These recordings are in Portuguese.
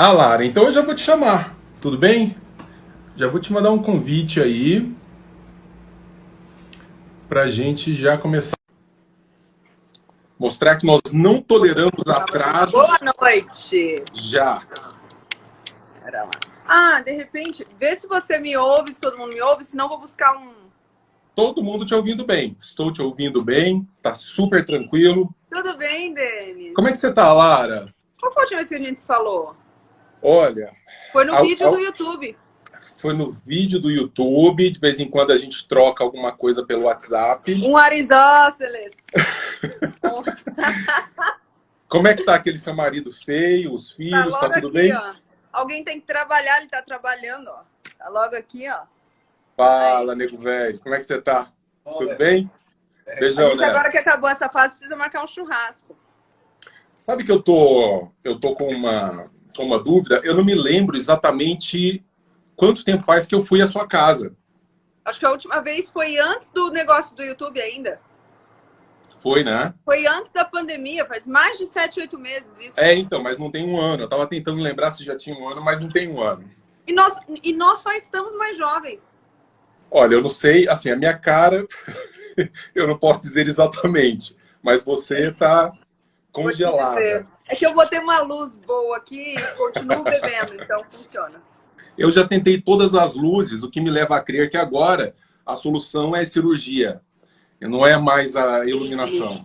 Ah, Lara, então eu já vou te chamar, tudo bem? Já vou te mandar um convite aí pra gente já começar a mostrar que nós não toleramos Boa atrasos noite. já. Pera lá. Ah, de repente, vê se você me ouve, se todo mundo me ouve, senão eu vou buscar um. Todo mundo te ouvindo bem. Estou te ouvindo bem, tá super tranquilo. Tudo bem, Denis? Como é que você tá, Lara? Qual foi a última vez que a gente se falou? Olha, Foi no ao- vídeo do ao- YouTube. foi no vídeo do YouTube, de vez em quando a gente troca alguma coisa pelo WhatsApp. Um arisóceles. Como é que tá aquele seu marido feio, os Tá filhos, tá logo tudo aqui, bem? ó. Alguém tem que trabalhar, ele tá trabalhando, ó. Tá logo aqui, ó. Fala, nego velho, como é que você tá? Tudo bem? A Beijão, gente, né? agora que acabou essa fase, precisa marcar um churrasco. Sabe que eu tô com uma dúvida? Eu não me lembro exatamente quanto tempo faz que eu fui à sua casa. Acho que a última vez foi antes do negócio do YouTube ainda. Foi, né? Foi antes da pandemia, faz mais de 7, 8 meses isso. É, então, mas não tem um ano. Eu tava tentando lembrar se já tinha um ano, mas não tem um ano. E nós só estamos mais jovens. Olha, eu não sei, assim, a minha cara, eu não posso dizer exatamente, mas você tá Vou te congelada. dizer. É que eu botei uma luz boa aqui e continuo bebendo, então funciona. Eu já tentei todas as luzes, o que me leva a crer que agora a solução é cirurgia. Não é mais a iluminação.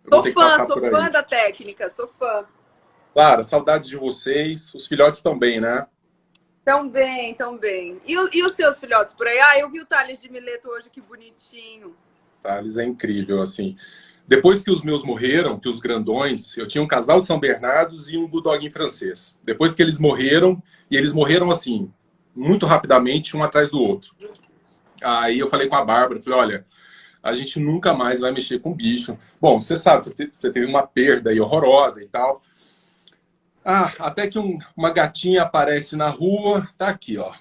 Eu vou ter que passar Sou por aí. fã da técnica, sou fã. Clara, saudades de vocês. Os filhotes estão bem, né? Tão bem, tão bem. E os seus filhotes por aí? Ah, eu vi o Thales de Mileto hoje, que bonitinho. Thales é incrível, assim. Depois que os meus morreram, que os grandões, eu tinha um casal de São Bernardos e um bulldoguinho francês. Depois que eles morreram, e eles morreram assim, muito rapidamente, um atrás do outro. Aí eu falei com a Bárbara, falei, olha, a gente nunca mais vai mexer com bicho. Bom, você sabe, você teve uma perda aí horrorosa e tal. Ah, até que uma gatinha aparece na rua, tá aqui, ó.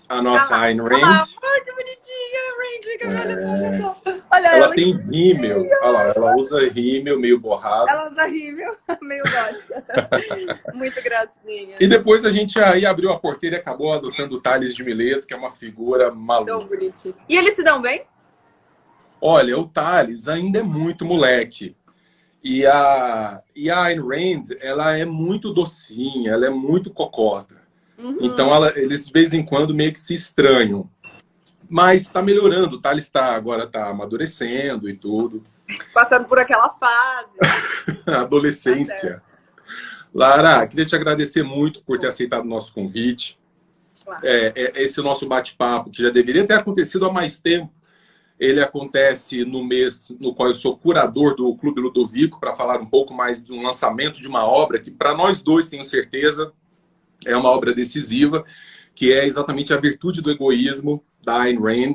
A nossa Ayn Olha lá, Rand. ai, que bonitinha, Randy, olha só. Olha Ela ela. tem rímel, olha lá, ela usa rímel meio borrado. Ela usa rímel, meio gótica. Muito gracinha. E depois a gente aí abriu a porteira e acabou adotando o Thales de Mileto, que é uma figura Tão maluca. bonitinho. E eles se dão bem? Olha, o Thales ainda é muito moleque. E a Ayn Rand, ela é muito docinha, ela é muito cocota. Então eles de vez em quando meio que se estranham. Mas está melhorando, o Thales agora está amadurecendo e tudo. Passando por aquela fase. Adolescência. Lara, queria te agradecer muito por ter aceitado o nosso convite. Claro. Esse nosso bate-papo, que já deveria ter acontecido há mais tempo, ele acontece no mês no qual eu sou curador do Clube Ludovico, para falar um pouco mais de um lançamento de uma obra que, para nós dois, tenho certeza, é uma obra decisiva, que é exatamente A Virtude do Egoísmo, da Ayn Rand,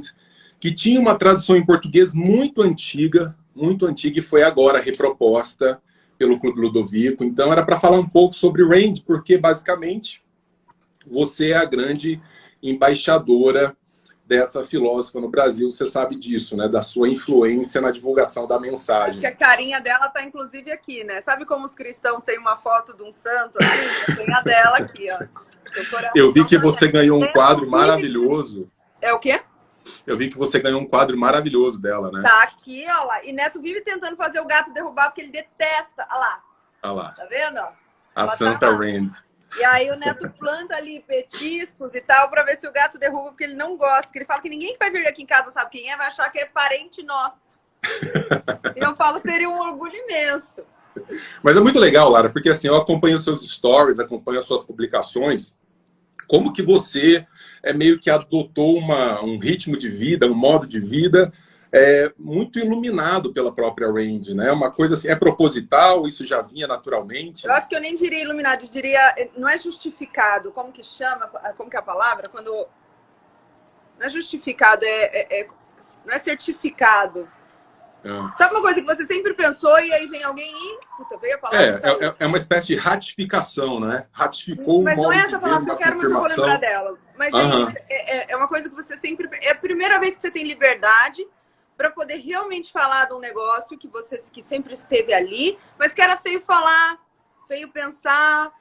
que tinha uma tradução em português muito antiga e foi agora reproposta pelo Clube Ludovico. Então era para falar um pouco sobre Rand, porque basicamente você é a grande embaixadora dessa filósofa no Brasil, você sabe disso, né? Da sua influência na divulgação da mensagem. Que a carinha dela tá inclusive aqui, né? Sabe como os cristãos têm uma foto de um santo assim? Tem a dela aqui, ó. Eu vi que você ganhou um quadro maravilhoso. É o quê? Eu vi que você ganhou um quadro maravilhoso dela, né? Tá aqui, ó lá. E Neto vive tentando fazer o gato derrubar porque ele detesta. Olha lá. Olha lá. Tá vendo? Ó? A Ela Santa tá lá. Rand. E aí o Neto planta ali petiscos e tal pra ver se o gato derruba, porque ele não gosta. Porque ele fala que ninguém que vai vir aqui em casa sabe quem é, vai achar que é parente nosso. E eu falo, seria um orgulho imenso. Mas é muito legal, Lara, porque assim, eu acompanho os seus stories, acompanho as suas publicações. Como que você meio que adotou um ritmo de vida, um modo de vida muito iluminado pela própria Rand, né? Uma coisa assim, é proposital, isso já vinha naturalmente? Eu acho que eu nem diria iluminado, eu diria, não é justificado. Como que chama? Como que é a palavra? Quando não é justificado, não é certificado. Sabe uma coisa que você sempre pensou e aí vem alguém e... Puta, veio a palavra. É uma espécie de ratificação, né? Ratificou mas um modo não é essa de palavra ver, que eu quero, mas eu vou lembrar dela. Mas é uma coisa que você sempre... É a primeira vez que você tem liberdade para poder realmente falar de um negócio que sempre esteve ali, mas que era feio falar, feio pensar,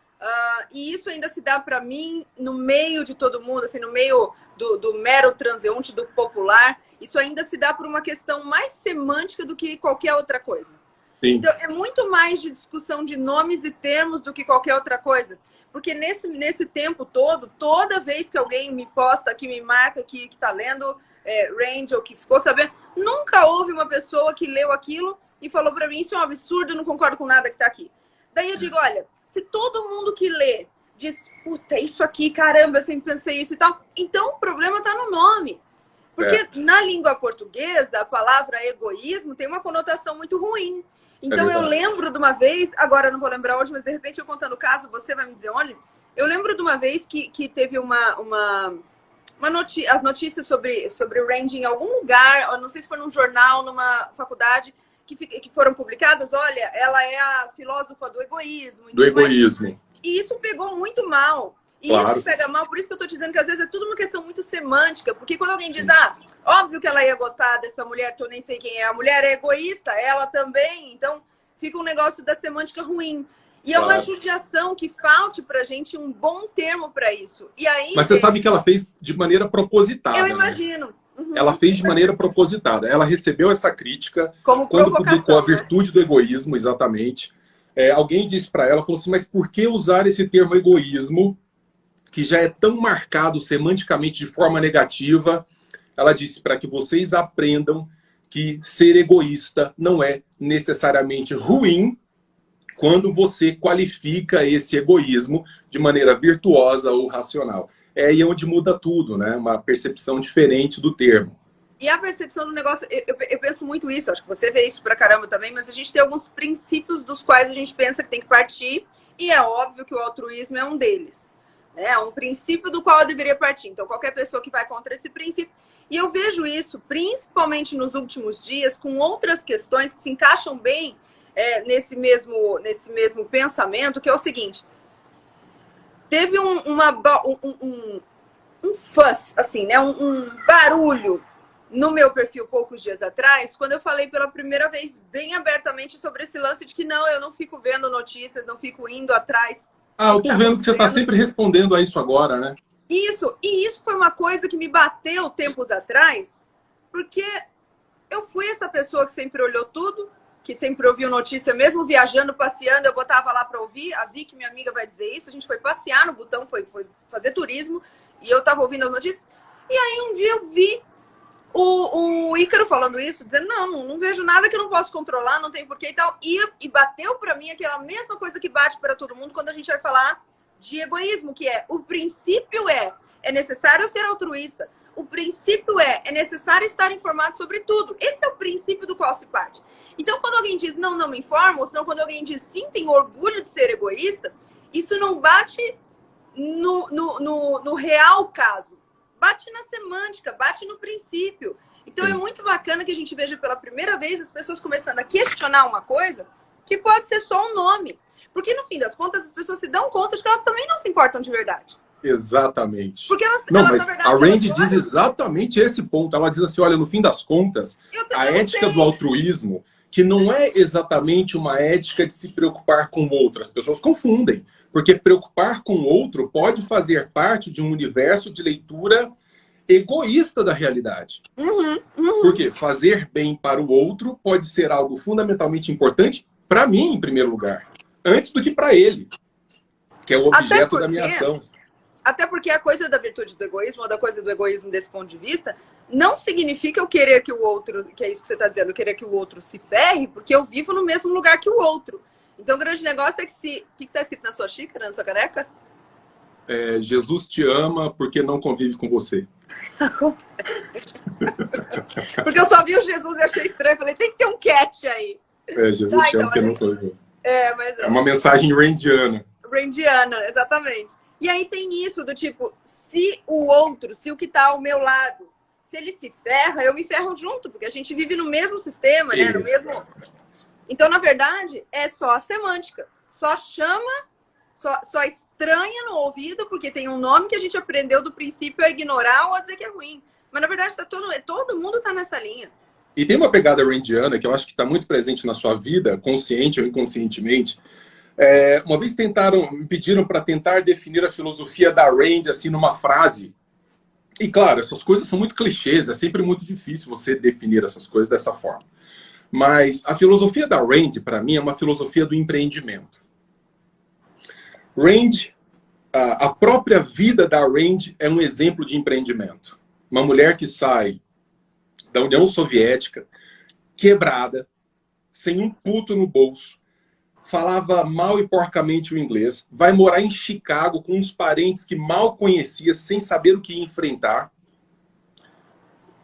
E isso ainda se dá para mim no meio de todo mundo, assim, no meio do mero transeunte, do popular. Isso ainda se dá por uma questão mais semântica do que qualquer outra coisa. Sim. Então, é muito mais de discussão de nomes e termos do que qualquer outra coisa. Porque nesse tempo todo, toda vez que alguém me posta, que me marca, que tá lendo Range, ou que ficou sabendo, nunca houve uma pessoa que leu aquilo e falou para mim, isso é um absurdo, eu não concordo com nada que tá aqui. Daí eu digo, olha, se todo mundo que lê diz, puta, isso aqui, caramba, eu sempre pensei isso e tal, então o problema tá no nome. Porque na língua portuguesa, a palavra egoísmo tem uma conotação muito ruim. Então eu lembro de uma vez, agora eu não vou lembrar onde, mas de repente eu contando o caso, você vai me dizer onde. Eu lembro de uma vez que teve as notícias sobre o Range em algum lugar, não sei se foi num jornal, numa faculdade, que foram publicadas. Olha, ela é a filósofa do egoísmo. Do egoísmo. E isso pegou muito mal. E claro. Isso pega mal, por isso que eu tô dizendo que às vezes é tudo uma questão muito semântica, porque quando alguém diz, óbvio que ela ia gostar dessa mulher, que eu nem sei quem é, a mulher é egoísta, ela também, então fica um negócio da semântica ruim. E claro. É uma judiação que falte pra gente um bom termo para isso. E aí, mas você sabe que ela fez de maneira propositada. Eu imagino. Né? Uhum. Ela fez de maneira propositada. Ela recebeu essa crítica quando publicou a virtude do egoísmo, exatamente. Alguém disse para ela, falou assim, mas por que usar esse termo egoísmo, que já é tão marcado semanticamente de forma negativa? Ela disse para que vocês aprendam que ser egoísta não é necessariamente ruim quando você qualifica esse egoísmo de maneira virtuosa ou racional. É aí onde muda tudo, né? Uma percepção diferente do termo. E a percepção do negócio, eu penso muito isso, acho que você vê isso pra caramba também, mas a gente tem alguns princípios dos quais a gente pensa que tem que partir, e é óbvio que o altruísmo é um deles. É um princípio do qual eu deveria partir. Então, qualquer pessoa que vai contra esse princípio... E eu vejo isso, principalmente nos últimos dias, com outras questões que se encaixam bem nesse mesmo pensamento, que é o seguinte. Teve um fuss, assim, né? Um barulho no meu perfil poucos dias atrás, quando eu falei pela primeira vez bem abertamente sobre esse lance de que não, eu não fico vendo notícias, não fico indo atrás. Eu tô vendo que você tá sempre respondendo a isso agora, né? Isso, e isso foi uma coisa que me bateu tempos atrás, porque eu fui essa pessoa que sempre olhou tudo, que sempre ouviu notícia, mesmo viajando, passeando, eu botava lá para ouvir. A Vicky, minha amiga, vai dizer isso. A gente foi passear no Butão, foi fazer turismo, e eu tava ouvindo as notícias. E aí um dia eu vi o Ícaro falando isso, dizendo, não vejo nada que eu não posso controlar, não tem porquê e tal. E bateu para mim aquela mesma coisa que bate para todo mundo quando a gente vai falar de egoísmo, que o princípio é necessário ser altruísta. O princípio é necessário estar informado sobre tudo. Esse é o princípio do qual se parte. Então, quando alguém diz, não me informa, ou senão quando alguém diz, sim, tem orgulho de ser egoísta, isso não bate no real caso. Bate na semântica, bate no princípio. Então, é muito bacana que a gente veja pela primeira vez as pessoas começando a questionar uma coisa que pode ser só um nome. Porque, no fim das contas, as pessoas se dão conta de que elas também não se importam de verdade. Exatamente. Porque elas, mas na verdade, a Randy diz exatamente esse ponto. Ela diz assim, olha, no fim das contas, a ética do altruísmo, que não é exatamente uma ética de se preocupar com o outro. As pessoas confundem. Porque preocupar com o outro pode fazer parte de um universo de leitura egoísta da realidade. Porque fazer bem para o outro pode ser algo fundamentalmente importante para mim, em primeiro lugar, antes do que para ele, que é o objeto da minha ação. Até porque a coisa da virtude do egoísmo, ou da coisa do egoísmo desse ponto de vista, não significa eu querer que o outro, que é isso que você está dizendo, eu querer que o outro se ferre, porque eu vivo no mesmo lugar que o outro. Então o grande negócio é que o que está escrito na sua xícara, na sua caneca? Jesus te ama porque não convive com você. Porque eu só vi o Jesus e achei estranho. Falei, tem que ter um catch aí. Jesus te ama porque não convive com você. Mas é uma mensagem randiana. Randiana, exatamente. E aí tem isso do tipo, se o outro, se o que está ao meu lado, se ele se ferra, eu me ferro junto, porque a gente vive no mesmo sistema, né? No mesmo... Então, na verdade, é só a semântica. Só chama, só estranha no ouvido, porque tem um nome que a gente aprendeu do princípio a ignorar ou a dizer que é ruim. Mas, na verdade, todo mundo está nessa linha. E tem uma pegada randiana que eu acho que está muito presente na sua vida, consciente ou inconscientemente, Uma vez me pediram para tentar definir a filosofia da Rand assim numa frase. E claro, essas coisas são muito clichês, é sempre muito difícil você definir essas coisas dessa forma. Mas a filosofia da Rand, para mim, é uma filosofia do empreendimento. Rand, a própria vida da Rand é um exemplo de empreendimento. Uma mulher que sai da União Soviética, quebrada, sem um puto no bolso, falava mal e porcamente o inglês, vai morar em Chicago com uns parentes que mal conhecia, sem saber o que ia enfrentar,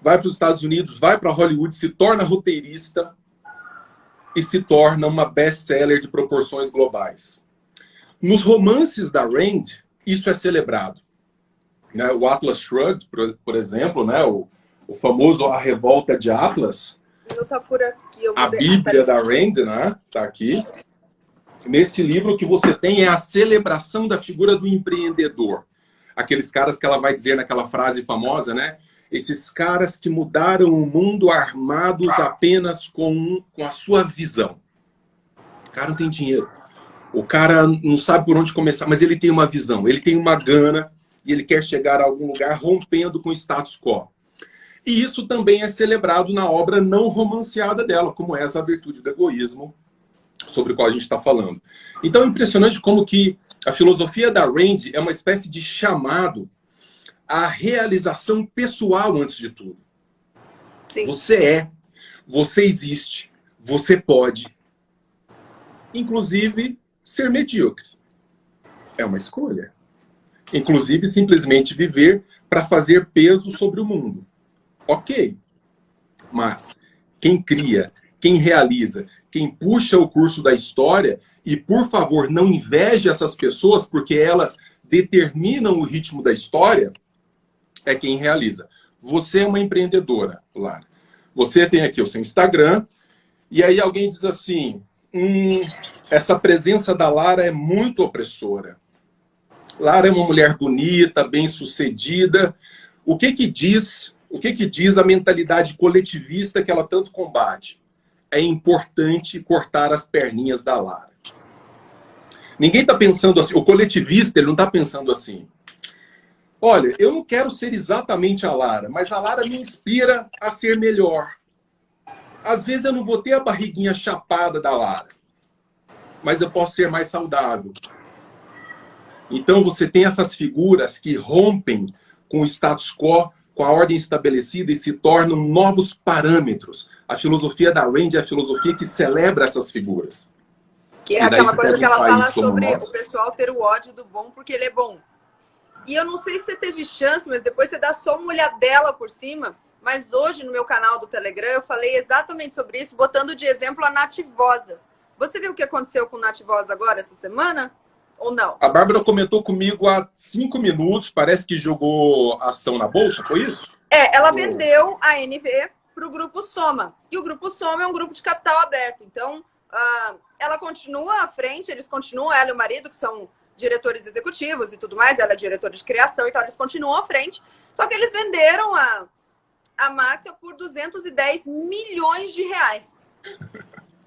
vai para os Estados Unidos, vai para Hollywood, se torna roteirista e se torna uma best-seller de proporções globais. Nos romances da Rand, isso é celebrado. Né? O Atlas Shrugged, por exemplo, né? o famoso A Revolta de Atlas, tá por aqui, a Bíblia da Rand, né? Tá aqui. Nesse livro, o que você tem é a celebração da figura do empreendedor. Aqueles caras que ela vai dizer naquela frase famosa, né? Esses caras que mudaram o mundo armados apenas com a sua visão. O cara não tem dinheiro. O cara não sabe por onde começar, mas ele tem uma visão, ele tem uma gana e ele quer chegar a algum lugar rompendo com o status quo. E isso também é celebrado na obra não romanceada dela, como essa A Virtude do Egoísmo, sobre o qual a gente está falando. Então é impressionante como que a filosofia da Rand é uma espécie de chamado à realização pessoal antes de tudo. Sim. Você existe, você pode, inclusive, ser medíocre. É uma escolha. Inclusive, simplesmente viver para fazer peso sobre o mundo. Ok. Mas quem cria, quem realiza, quem puxa o curso da história, e por favor, não inveje essas pessoas, porque elas determinam o ritmo da história, é quem realiza. Você é uma empreendedora, Lara. Você tem aqui o seu Instagram, e aí alguém diz assim, essa presença da Lara é muito opressora. Lara é uma mulher bonita, bem-sucedida. O que diz a mentalidade coletivista que ela tanto combate? É importante cortar as perninhas da Lara. Ninguém está pensando assim. O coletivista, ele não está pensando assim. Olha, eu não quero ser exatamente a Lara, mas a Lara me inspira a ser melhor. Às vezes eu não vou ter a barriguinha chapada da Lara, mas eu posso ser mais saudável. Então você tem essas figuras que rompem com o status quo, com a ordem estabelecida e se tornam novos parâmetros. A filosofia da Rand é a filosofia que celebra essas figuras. Que é aquela coisa que ela fala sobre o pessoal ter o ódio do bom porque ele é bom. E eu não sei se você teve chance, mas depois você dá só uma olhadela por cima. Mas hoje, no meu canal do Telegram, eu falei exatamente sobre isso, botando de exemplo a Nativosa. Você viu o que aconteceu com Nativosa agora, essa semana? Ou não? A Bárbara comentou comigo há 5 minutos, parece que jogou ação na bolsa, foi isso? Ela vendeu a NV para o Grupo Soma. E o Grupo Soma é um grupo de capital aberto. Então, ela continua à frente, eles continuam, ela e o marido, que são diretores executivos e tudo mais, ela é diretora de criação, então eles continuam à frente. Só que eles venderam a marca por 210 milhões de reais.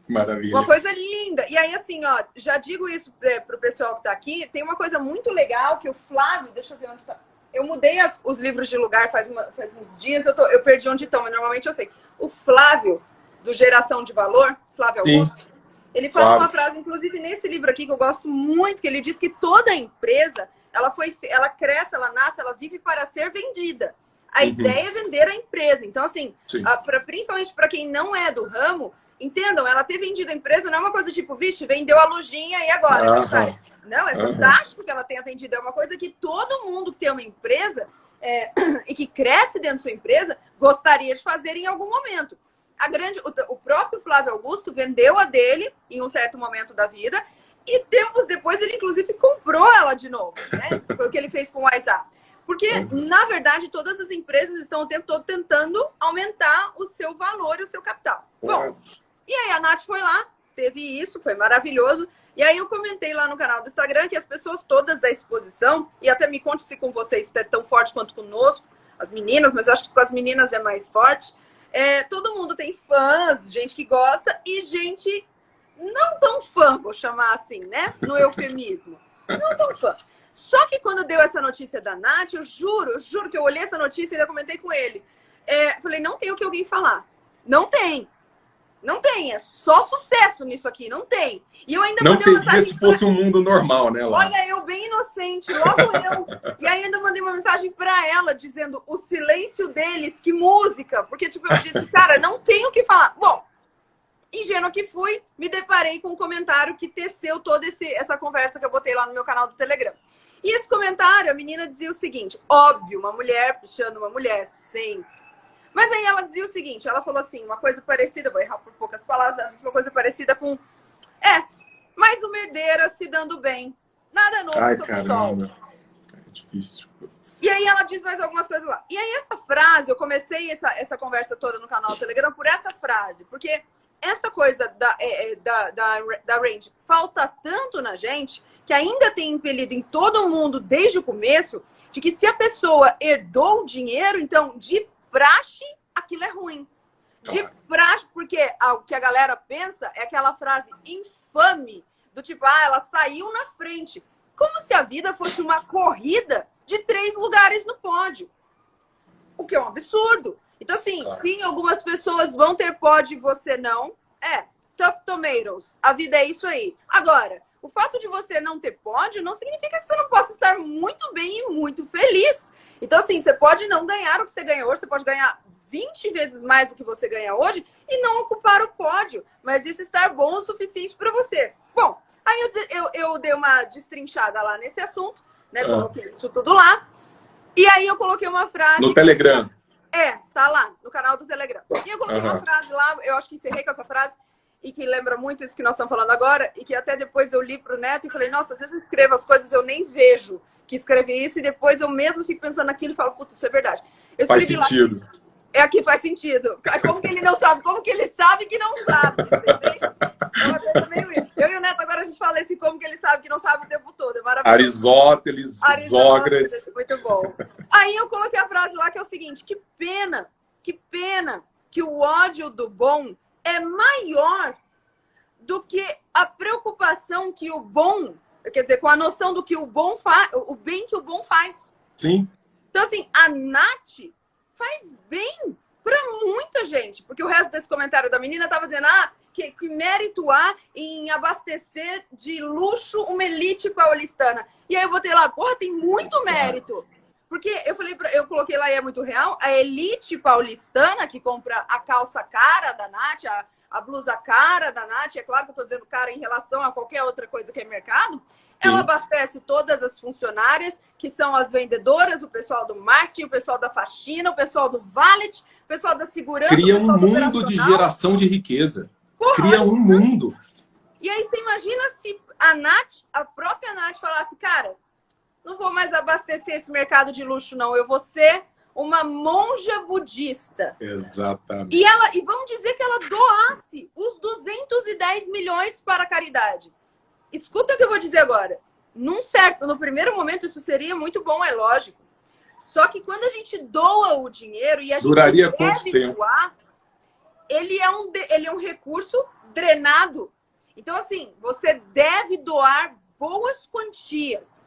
Maravilha. Uma coisa linda. E aí, assim, ó, já digo isso pro pessoal que tá aqui, tem uma coisa muito legal que o Flávio, deixa eu ver onde tá. Eu mudei os livros de lugar faz uns dias, eu perdi onde estão, mas normalmente eu sei. O Flávio, do Geração de Valor, Flávio Augusto, ele fala uma frase, inclusive nesse livro aqui, que eu gosto muito, que ele diz que toda empresa, ela cresce, ela nasce, ela vive para ser vendida. A ideia é vender a empresa. Então, assim, principalmente para quem não é do ramo, entendam, ela ter vendido a empresa não é uma coisa tipo, vixe, vendeu a lojinha e agora? O que faz? Não, é fantástico que ela tenha vendido. É uma coisa que todo mundo que tem uma empresa e que cresce dentro da sua empresa gostaria de fazer em algum momento. O próprio Flávio Augusto vendeu a dele em um certo momento da vida e tempos depois ele, inclusive, comprou ela de novo. Né? Foi o que ele fez com o WhatsApp. Porque, na verdade, todas as empresas estão o tempo todo tentando aumentar o seu valor e o seu capital. Bom, e aí a Nath foi lá, teve isso, foi maravilhoso. E aí eu comentei lá no canal do Instagram que as pessoas todas da exposição, e até me conte se com vocês isso é tão forte quanto conosco, as meninas, mas eu acho que com as meninas é mais forte. Todo mundo tem fãs, gente que gosta e gente não tão fã, vou chamar assim, né? No eufemismo. Não tão fã. Só que quando deu essa notícia da Nath, eu juro que eu olhei essa notícia e ainda comentei com ele. Falei, não tem o que alguém falar. Não tem. Não tem, é só sucesso nisso aqui, não tem. E eu ainda mandei uma mensagem. Se fosse um mundo normal, né, lá? Olha, eu bem inocente, logo eu. E aí ainda mandei uma mensagem pra ela, dizendo o silêncio deles, que música. Porque, tipo, eu disse, cara, não tenho o que falar. Bom, ingênua que fui, me deparei com um comentário que teceu toda essa conversa que eu botei lá no meu canal do Telegram. E esse comentário, a menina dizia o seguinte, óbvio, uma mulher puxando uma mulher, sempre. Mas aí ela dizia o seguinte, ela falou assim, uma coisa parecida, vou errar por poucas palavras, ela disse uma coisa parecida com, mais uma herdeira se dando bem. Nada novo sob o sol. É difícil. E aí ela diz mais algumas coisas lá. E aí essa frase, eu comecei essa conversa toda no canal do Telegram por essa frase, porque essa coisa da range falta tanto na gente, que ainda tem impelido em todo mundo desde o começo, de que se a pessoa herdou o dinheiro, então de praxe, aquilo é ruim. De praxe, porque o que a galera pensa é aquela frase infame, do tipo, ela saiu na frente. Como se a vida fosse uma corrida de 3 lugares no pódio. O que é um absurdo. Então, assim, sim, algumas pessoas vão ter pódio e você não. Tough tomatoes. A vida é isso aí. Agora, o fato de você não ter pódio não significa que você não possa estar muito bem e muito feliz. Então, assim, você pode não ganhar o que você ganha hoje, você pode ganhar 20 vezes mais do que você ganha hoje e não ocupar o pódio, mas isso estar bom o suficiente para você. Bom, aí eu dei uma destrinchada lá nesse assunto, né? Coloquei isso tudo lá. E aí eu coloquei uma frase... No Telegram. Tá lá, no canal do Telegram. E eu coloquei uma frase lá, eu acho que encerrei com essa frase, e que lembra muito isso que nós estamos falando agora, e que até depois eu li para o Neto e falei, nossa, às vezes eu escrevo as coisas, eu nem vejo que escrevi isso, e depois eu mesmo fico pensando naquilo e falo, putz, isso é verdade. Eu faz sentido. Lá, aqui faz sentido. Como que ele não sabe? Como que ele sabe que não sabe? Eu e o Neto agora a gente fala esse como que ele sabe que não sabe o tempo todo. É maravilhoso. Aristóteles, Sócrates. Muito bom. Aí eu coloquei a frase lá que é o seguinte, que pena que o ódio do bom é maior do que a preocupação que o bom, quer dizer, com a noção do que o bom faz, o bem que o bom faz. Sim. Então, assim, a Nath faz bem para muita gente, porque o resto desse comentário da menina estava dizendo que mérito há em abastecer de luxo uma elite paulistana. E aí eu botei lá, porra, tem muito mérito. Porque eu coloquei lá e é muito real, a elite paulistana que compra a calça cara da Nath, a blusa cara da Nath, é claro que eu estou dizendo cara em relação a qualquer outra coisa que é mercado, ela abastece todas as funcionárias, que são as vendedoras, o pessoal do marketing, o pessoal da faxina, o pessoal do valet, o pessoal da segurança. Cria um mundo de geração de riqueza. Cria um mundo. E aí você imagina se a própria Nath falasse, cara, não vou mais abastecer esse mercado de luxo, não. Eu vou ser uma monja budista. Exatamente. E vamos dizer que ela doasse os 210 milhões para a caridade. Escuta o que eu vou dizer agora. No primeiro momento, isso seria muito bom, é lógico. Só que quando a gente doa o dinheiro e a gente duraria quanto tempo? Doar, ele é um recurso drenado. Então, assim, você deve doar boas quantias.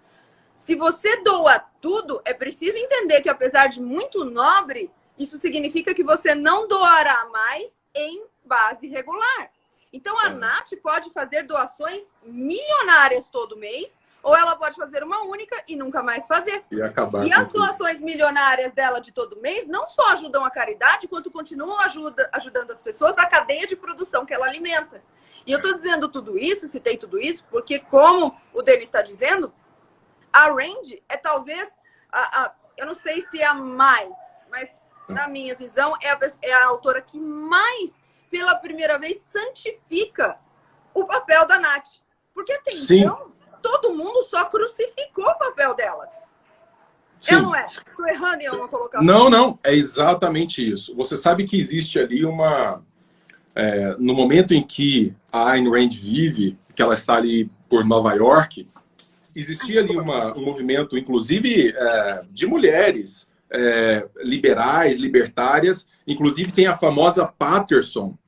Se você doa tudo, é preciso entender que, apesar de muito nobre, isso significa que você não doará mais em base regular. Então, a Nath pode fazer doações milionárias todo mês, ou ela pode fazer uma única e nunca mais fazer. E as doações milionárias dela de todo mês não só ajudam a caridade, quanto continuam ajudando as pessoas na cadeia de produção que ela alimenta. E eu estou dizendo tudo isso, citei tudo isso, porque, como o Denis está dizendo, a Randy é talvez, eu não sei se é a mais, mas na minha visão é a autora que mais, pela primeira vez, santifica o papel da Nath. Porque até então, todo mundo só crucificou o papel dela. Sim. Eu não é? Estou errando em uma colocação. Não, é exatamente isso. Você sabe que existe ali no momento em que a Ayn Rand vive, que ela está ali por Nova York, existia ali um movimento, inclusive, de mulheres liberais, libertárias. Inclusive, tem a famosa Patterson,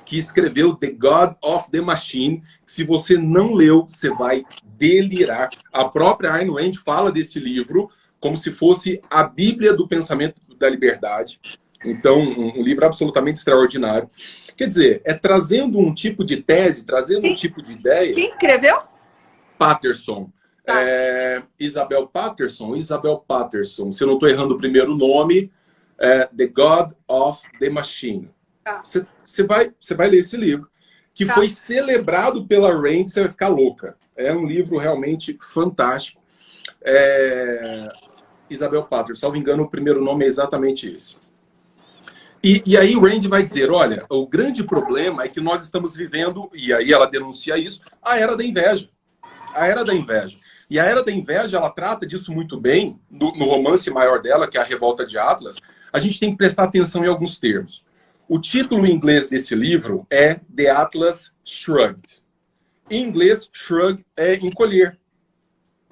que escreveu The God of the Machine, que se você não leu, você vai delirar. A própria Ayn Rand fala desse livro como se fosse a Bíblia do pensamento da liberdade. Então, um livro absolutamente extraordinário. Quer dizer, é trazendo um tipo de tese, trazendo um tipo de ideia... Quem escreveu? Patterson. Isabel Patterson. Se eu não estou errando o primeiro nome, The God of the Machine. Você vai ler esse livro, que foi celebrado pela Rand, você vai ficar louca. É um livro realmente fantástico. Isabel Patterson, salvo engano, o primeiro nome é exatamente esse. E aí o Rand vai dizer, olha, o grande problema é que nós estamos vivendo, e aí ela denuncia isso, a era da inveja. A era da inveja. E a era da inveja, ela trata disso muito bem, no romance maior dela, que é A Revolta de Atlas. A gente tem que prestar atenção em alguns termos. O título em inglês desse livro é The Atlas Shrugged. Em inglês, shrug é encolher.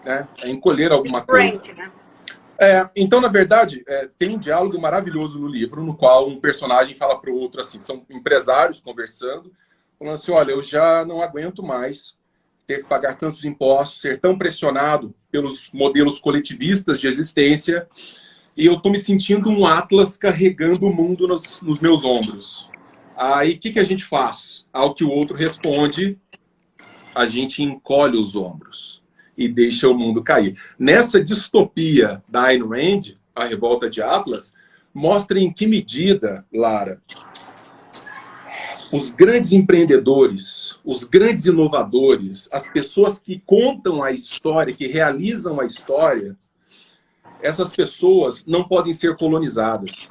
Né? É encolher alguma coisa. Então, na verdade, tem um diálogo maravilhoso no livro, no qual um personagem fala para o outro assim, são empresários conversando, falando assim, olha, eu já não aguento mais ter que pagar tantos impostos, ser tão pressionado pelos modelos coletivistas de existência, e eu estou me sentindo um Atlas carregando o mundo nos meus ombros. Aí, o que a gente faz? Ao que o outro responde, a gente encolhe os ombros e deixa o mundo cair. Nessa distopia da Ayn Rand, A Revolta de Atlas, mostra em que medida, Lara, os grandes empreendedores, os grandes inovadores, as pessoas que contam a história, que realizam a história, essas pessoas não podem ser colonizadas.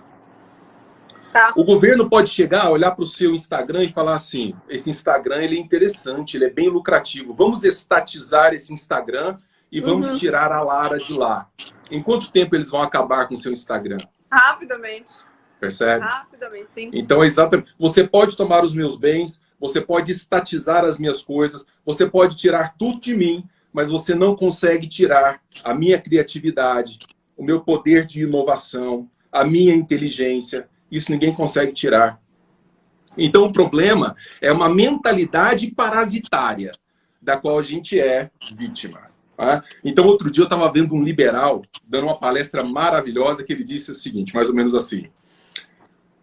O governo pode chegar, olhar para o seu Instagram e falar assim, esse Instagram ele é interessante, ele é bem lucrativo, vamos estatizar esse Instagram e vamos tirar a Lara de lá. Em quanto tempo eles vão acabar com o seu Instagram? Rapidamente. Percebe? Rapidamente, sim. Então, exatamente. Você pode tomar os meus bens, você pode estatizar as minhas coisas, você pode tirar tudo de mim, mas você não consegue tirar a minha criatividade, o meu poder de inovação, a minha inteligência. Isso ninguém consegue tirar. Então, o problema é uma mentalidade parasitária, da qual a gente é vítima. Tá? Então, outro dia eu estava vendo um liberal dando uma palestra maravilhosa que ele disse o seguinte, mais ou menos assim.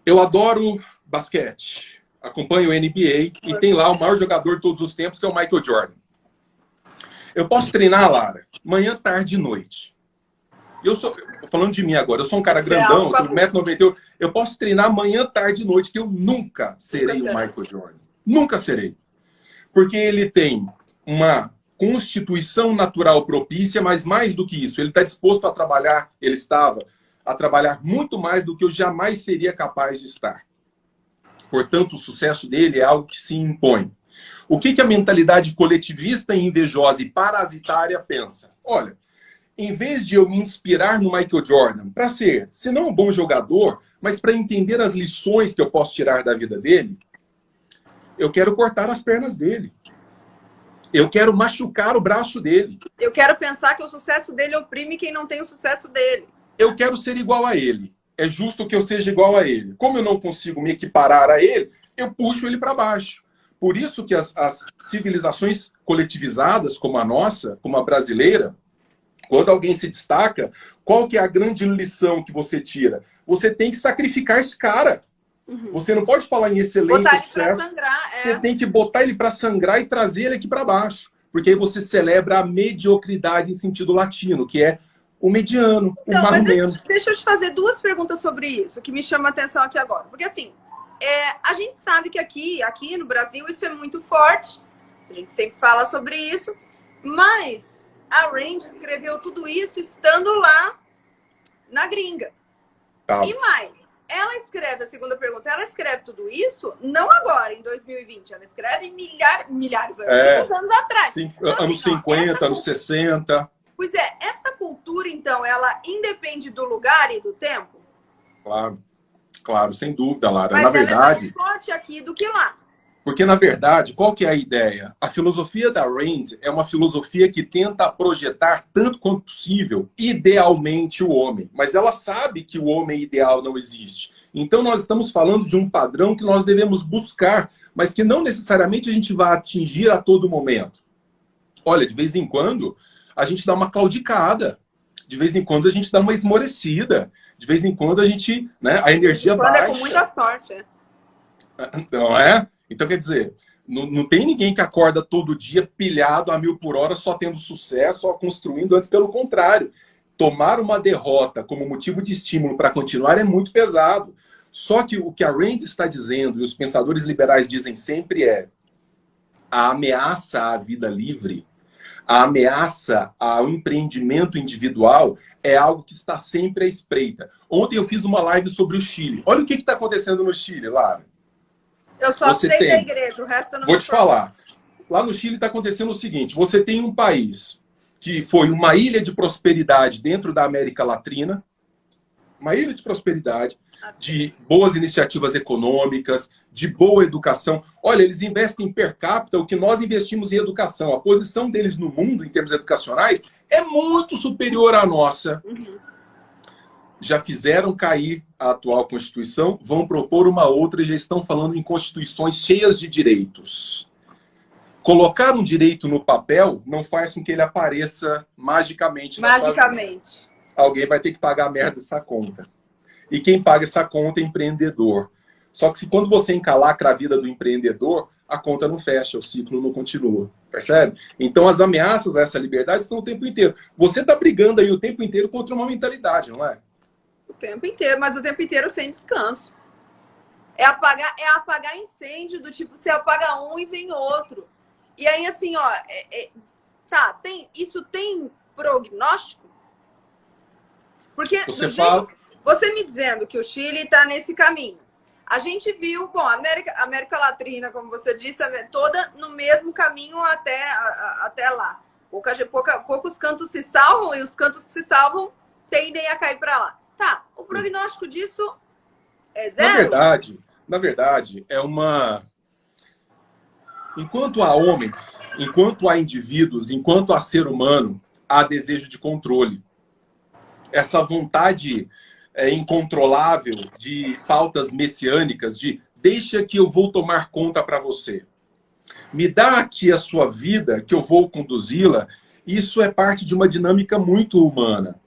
Eu adoro basquete, acompanho o NBA e tem lá o maior jogador de todos os tempos, que é o Michael Jordan. Eu posso treinar, Lara, manhã, tarde e noite. Falando de mim agora, eu sou um cara grandão, tenho 1,91 m, eu posso treinar manhã, tarde e noite, que eu nunca serei o Michael Jordan. Nunca serei. Porque ele tem uma constituição natural propícia, mas mais do que isso, ele está disposto a trabalhar, ele estava a trabalhar muito mais do que eu jamais seria capaz de estar. Portanto, o sucesso dele é algo que se impõe. O que a mentalidade coletivista, invejosa e parasitária pensa? Olha, em vez de eu me inspirar no Michael Jordan para ser, se não um bom jogador, mas para entender as lições que eu posso tirar da vida dele, eu quero cortar as pernas dele. Eu quero machucar o braço dele. Eu quero pensar que o sucesso dele oprime quem não tem o sucesso dele. Eu quero ser igual a ele. É justo que eu seja igual a ele. Como eu não consigo me equiparar a ele, eu puxo ele para baixo. Por isso que as civilizações coletivizadas, como a nossa, como a brasileira, quando alguém se destaca, qual que é a grande lição que você tira? Você tem que sacrificar esse cara. Você não pode falar em excelência e sucesso. Você tem que botar ele para sangrar e trazer ele aqui para baixo. Porque aí você celebra a mediocridade em sentido latino, que é o mediano, o marromeno. Deixa eu te fazer duas perguntas sobre isso, que me chama a atenção aqui agora. Porque assim, a gente sabe que aqui no Brasil isso é muito forte. A gente sempre fala sobre isso. Mas a Rand escreveu tudo isso estando lá na gringa. Tá. E mais, ela escreve, a segunda pergunta, ela escreve tudo isso, não agora, em 2020. Ela escreve milhares, muitos anos atrás. Então, anos 50, anos 60... Pois é, essa cultura, então, ela independe do lugar e do tempo? Claro, sem dúvida, Lara. Mas na verdade, ela é mais forte aqui do que lá. Porque, na verdade, qual que é a ideia? A filosofia da Rand é uma filosofia que tenta projetar, tanto quanto possível, idealmente o homem. Mas ela sabe que o homem ideal não existe. Então, nós estamos falando de um padrão que nós devemos buscar mas que não necessariamente a gente vai atingir a todo momento. Olha, de vez em quando a gente dá uma claudicada, de vez em quando a gente dá uma esmorecida, de vez em quando a gente, né, a energia baixa. É com muita sorte, é. Não é? Então, quer dizer, não tem ninguém que acorda todo dia pilhado a 1000 por hora, só tendo sucesso, só construindo, antes pelo contrário. Tomar uma derrota como motivo de estímulo para continuar é muito pesado. Só que o que a Rand está dizendo, e os pensadores liberais dizem sempre a ameaça à vida livre, a ameaça ao empreendimento individual é algo que está sempre à espreita. Ontem eu fiz uma live sobre o Chile. Olha o que está acontecendo no Chile, Lara. Eu só sei da igreja, o resto eu não vou te falar. Lá no Chile está acontecendo o seguinte, você tem um país que foi uma ilha de prosperidade dentro da América Latina, uma ilha de prosperidade, de boas iniciativas econômicas, de boa educação. Olha, eles investem per capita o que nós investimos em educação. A posição deles no mundo, em termos educacionais, é muito superior à nossa. Já fizeram cair a atual Constituição, vão propor uma outra e já estão falando em constituições cheias de direitos. Colocar um direito no papel não faz com que ele apareça magicamente. Magicamente. Alguém vai ter que pagar a merda dessa conta. E quem paga essa conta é empreendedor. Só que quando você encalacra a vida do empreendedor, a conta não fecha, o ciclo não continua. Percebe? Então as ameaças a essa liberdade estão o tempo inteiro. Você está brigando aí o tempo inteiro contra uma mentalidade, não é? O tempo inteiro, mas o tempo inteiro sem descanso. É apagar incêndio do tipo, você apaga um e vem outro. E aí, assim, ó, isso tem prognóstico? Porque você me dizendo que o Chile está nesse caminho. A gente viu, bom, a América Latina, como você disse, toda no mesmo caminho até lá. Poucos cantos se salvam e os cantos que se salvam tendem a cair para lá. Tá, o prognóstico disso é zero? Na verdade, é uma... Enquanto há homens, enquanto há indivíduos, enquanto há ser humano, há desejo de controle. Essa vontade incontrolável de pautas messiânicas, de deixa que eu vou tomar conta para você. Me dá aqui a sua vida, que eu vou conduzi-la. Isso é parte de uma dinâmica muito humana.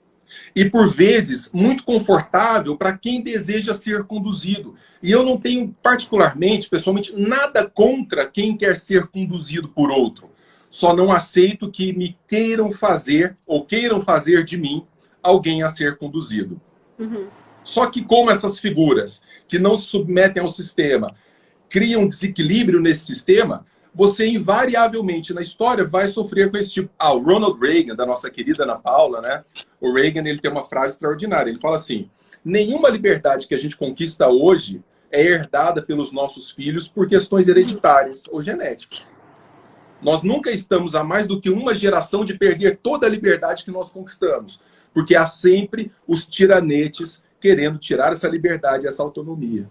E, por vezes, muito confortável para quem deseja ser conduzido. E eu não tenho, particularmente, pessoalmente, nada contra quem quer ser conduzido por outro. Só não aceito que me queiram fazer, ou queiram fazer de mim, alguém a ser conduzido. Uhum. Só que como essas figuras que não se submetem ao sistema criam desequilíbrio nesse sistema, você invariavelmente na história vai sofrer com esse tipo. O Ronald Reagan, da nossa querida Ana Paula, né? O Reagan, ele tem uma frase extraordinária. Ele fala assim, nenhuma liberdade que a gente conquista hoje é herdada pelos nossos filhos por questões hereditárias ou genéticas. Nós nunca estamos a mais do que uma geração de perder toda a liberdade que nós conquistamos. Porque há sempre os tiranetes querendo tirar essa liberdade, essa autonomia.